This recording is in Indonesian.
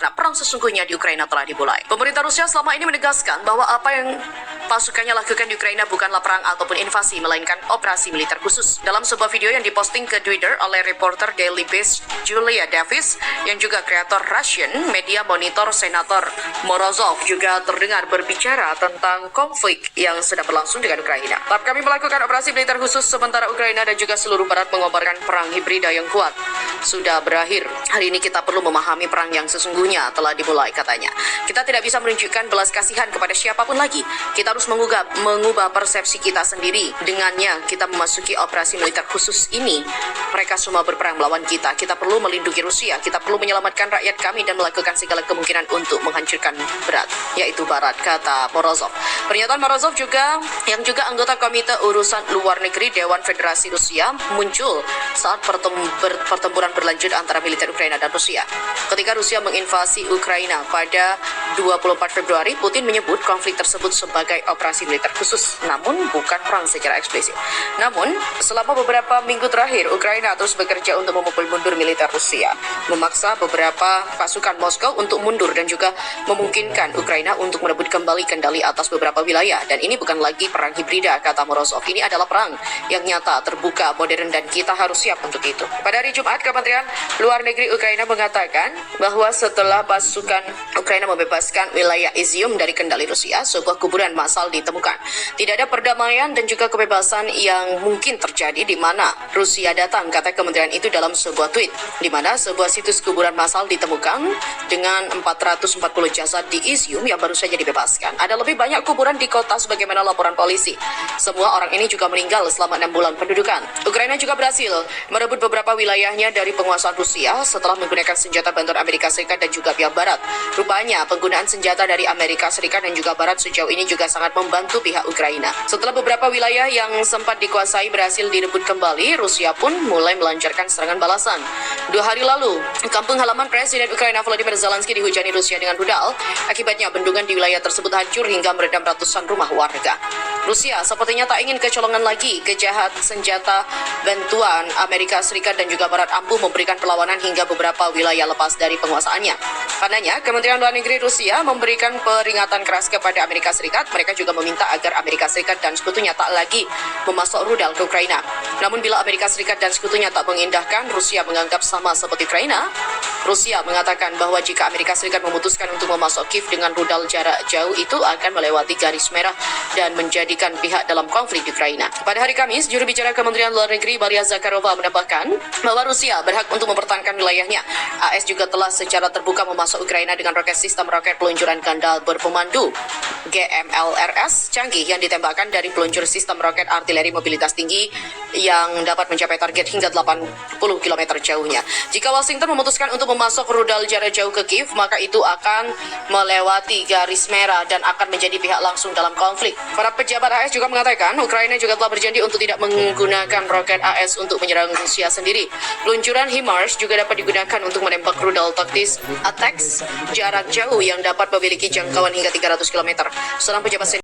Perang sesungguhnya di Ukraina telah dimulai. Pemerintah Rusia selama ini menegaskan bahwa apa yang pasukannya lakukan di Ukraina bukanlah perang ataupun invasi, melainkan operasi militer khusus. Dalam sebuah video yang diposting ke Twitter oleh reporter Daily Beast Julia Davis, yang juga kreator Russian Media Monitor, Senator Morozov juga terdengar berbicara tentang konflik yang sedang berlangsung dengan Ukraina. Tahap kami melakukan operasi militer khusus sementara Ukraina dan juga seluruh Barat mengobarkan perang hibrida yang kuat sudah berakhir. Hari ini kita perlu memahami perang yang sesungguhnya telah dimulai, katanya. Kita tidak bisa menunjukkan belas kasihan kepada siapapun lagi. Kita harus mengubah persepsi kita sendiri. Dengannya kita memasuki operasi militer khusus ini. Mereka semua berperang melawan kita. Kita perlu melindungi Rusia. Kita perlu menyelamatkan rakyat kami dan melakukan segala kemungkinan untuk menghancurkan Barat, yaitu Barat, kata Morozov. Pernyataan Morozov yang juga anggota Komite Urusan Luar Negeri Dewan Federasi Rusia muncul saat pertempuran berlanjut antara militer Ukraina dan Rusia. Ketika Rusia menginvasi Ukraina pada 24 Februari, Putin menyebut konflik tersebut sebagai operasi militer khusus, namun bukan perang secara eksplisit. Namun, selama beberapa minggu terakhir, Ukraina terus bekerja untuk memukul mundur militer Rusia, memaksa beberapa pasukan Moskow untuk mundur dan juga memungkinkan Ukraina untuk merebut kembali kendali atas beberapa wilayah. Dan ini bukan lagi perang hibrida, kata Morozov. Ini adalah perang yang nyata, terbuka, modern, dan kita harus siap untuk itu. Pada hari Jumat, Kementerian Luar Negeri Ukraina mengatakan bahwa setelah pasukan Ukraina membebaskan wilayah Izium dari kendali Rusia, sebuah kuburan massal ditemukan. Tidak ada perdamaian dan juga kebebasan yang mungkin terjadi di mana Rusia datang, kata kementerian itu dalam sebuah tweet, di mana sebuah situs kuburan massal ditemukan dengan 440 jasad di Izium yang baru saja dibebaskan. Ada lebih banyak kuburan di kota sebagaimana laporan polisi. Semua orang ini juga meninggal selama 6 bulan pendudukan. Ukraina juga berhasil merebut beberapa wilayahnya dari penguasaan Rusia setelah menggunakan senjata bantuan Amerika Serikat dan juga pihak Barat. Rupanya penggunaan senjata dari Amerika Serikat dan juga Barat sejauh ini juga sangat membantu pihak Ukraina. Setelah beberapa wilayah yang sempat dikuasai berhasil direbut kembali, Rusia pun mulai melancarkan serangan balasan. 2 hari lalu, kampung halaman Presiden Ukraina Volodymyr Zelensky dihujani Rusia dengan rudal. Akibatnya bendungan di wilayah tersebut hancur hingga merendam ratusan rumah warga. Rusia sepertinya tak ingin kecolongan lagi. Kejahat senjata bantuan Amerika Serikat dan juga Barat ampuh memberikan perlawanan hingga beberapa wilayah lepas dari penguasaannya. Karenanya, Kementerian Luar Negeri Rusia memberikan peringatan keras kepada Amerika Serikat. Mereka juga meminta agar Amerika Serikat dan sekutunya tak lagi memasok rudal ke Ukraina. Namun bila Amerika Serikat dan sekutunya tak mengindahkan, Rusia menganggap sama seperti Ukraina. Rusia mengatakan bahwa jika Amerika Serikat memutuskan untuk memasok Kiev dengan rudal jarak jauh, itu akan melewati garis merah dan menjadikan pihak dalam konflik di Ukraina. Pada hari Kamis, juru bicara Kementerian Luar Negeri Maria Zakharova menambahkan bahwa Rusia berhak untuk mempertahankan wilayahnya. AS juga telah secara terbuka memasok Ukraina dengan sistem roket peluncuran ganda berpemandu GMLRS canggih yang ditembakkan dari peluncur sistem roket artileri mobilitas tinggi yang dapat mencapai target hingga 80 km jauhnya. Jika Washington memutuskan untuk memasok rudal jarak jauh ke Kiev, maka itu akan melewati garis merah dan akan menjadi pihak langsung dalam konflik. Para pejabat AS juga mengatakan Ukraina juga telah berjanji untuk tidak menggunakan roket AS untuk menyerang Rusia sendiri. Peluncuran HIMARS juga dapat digunakan untuk menembak rudal taktis ATACMS jarak jauh yang dapat memiliki jangkauan hingga 300 km. Seorang pejabat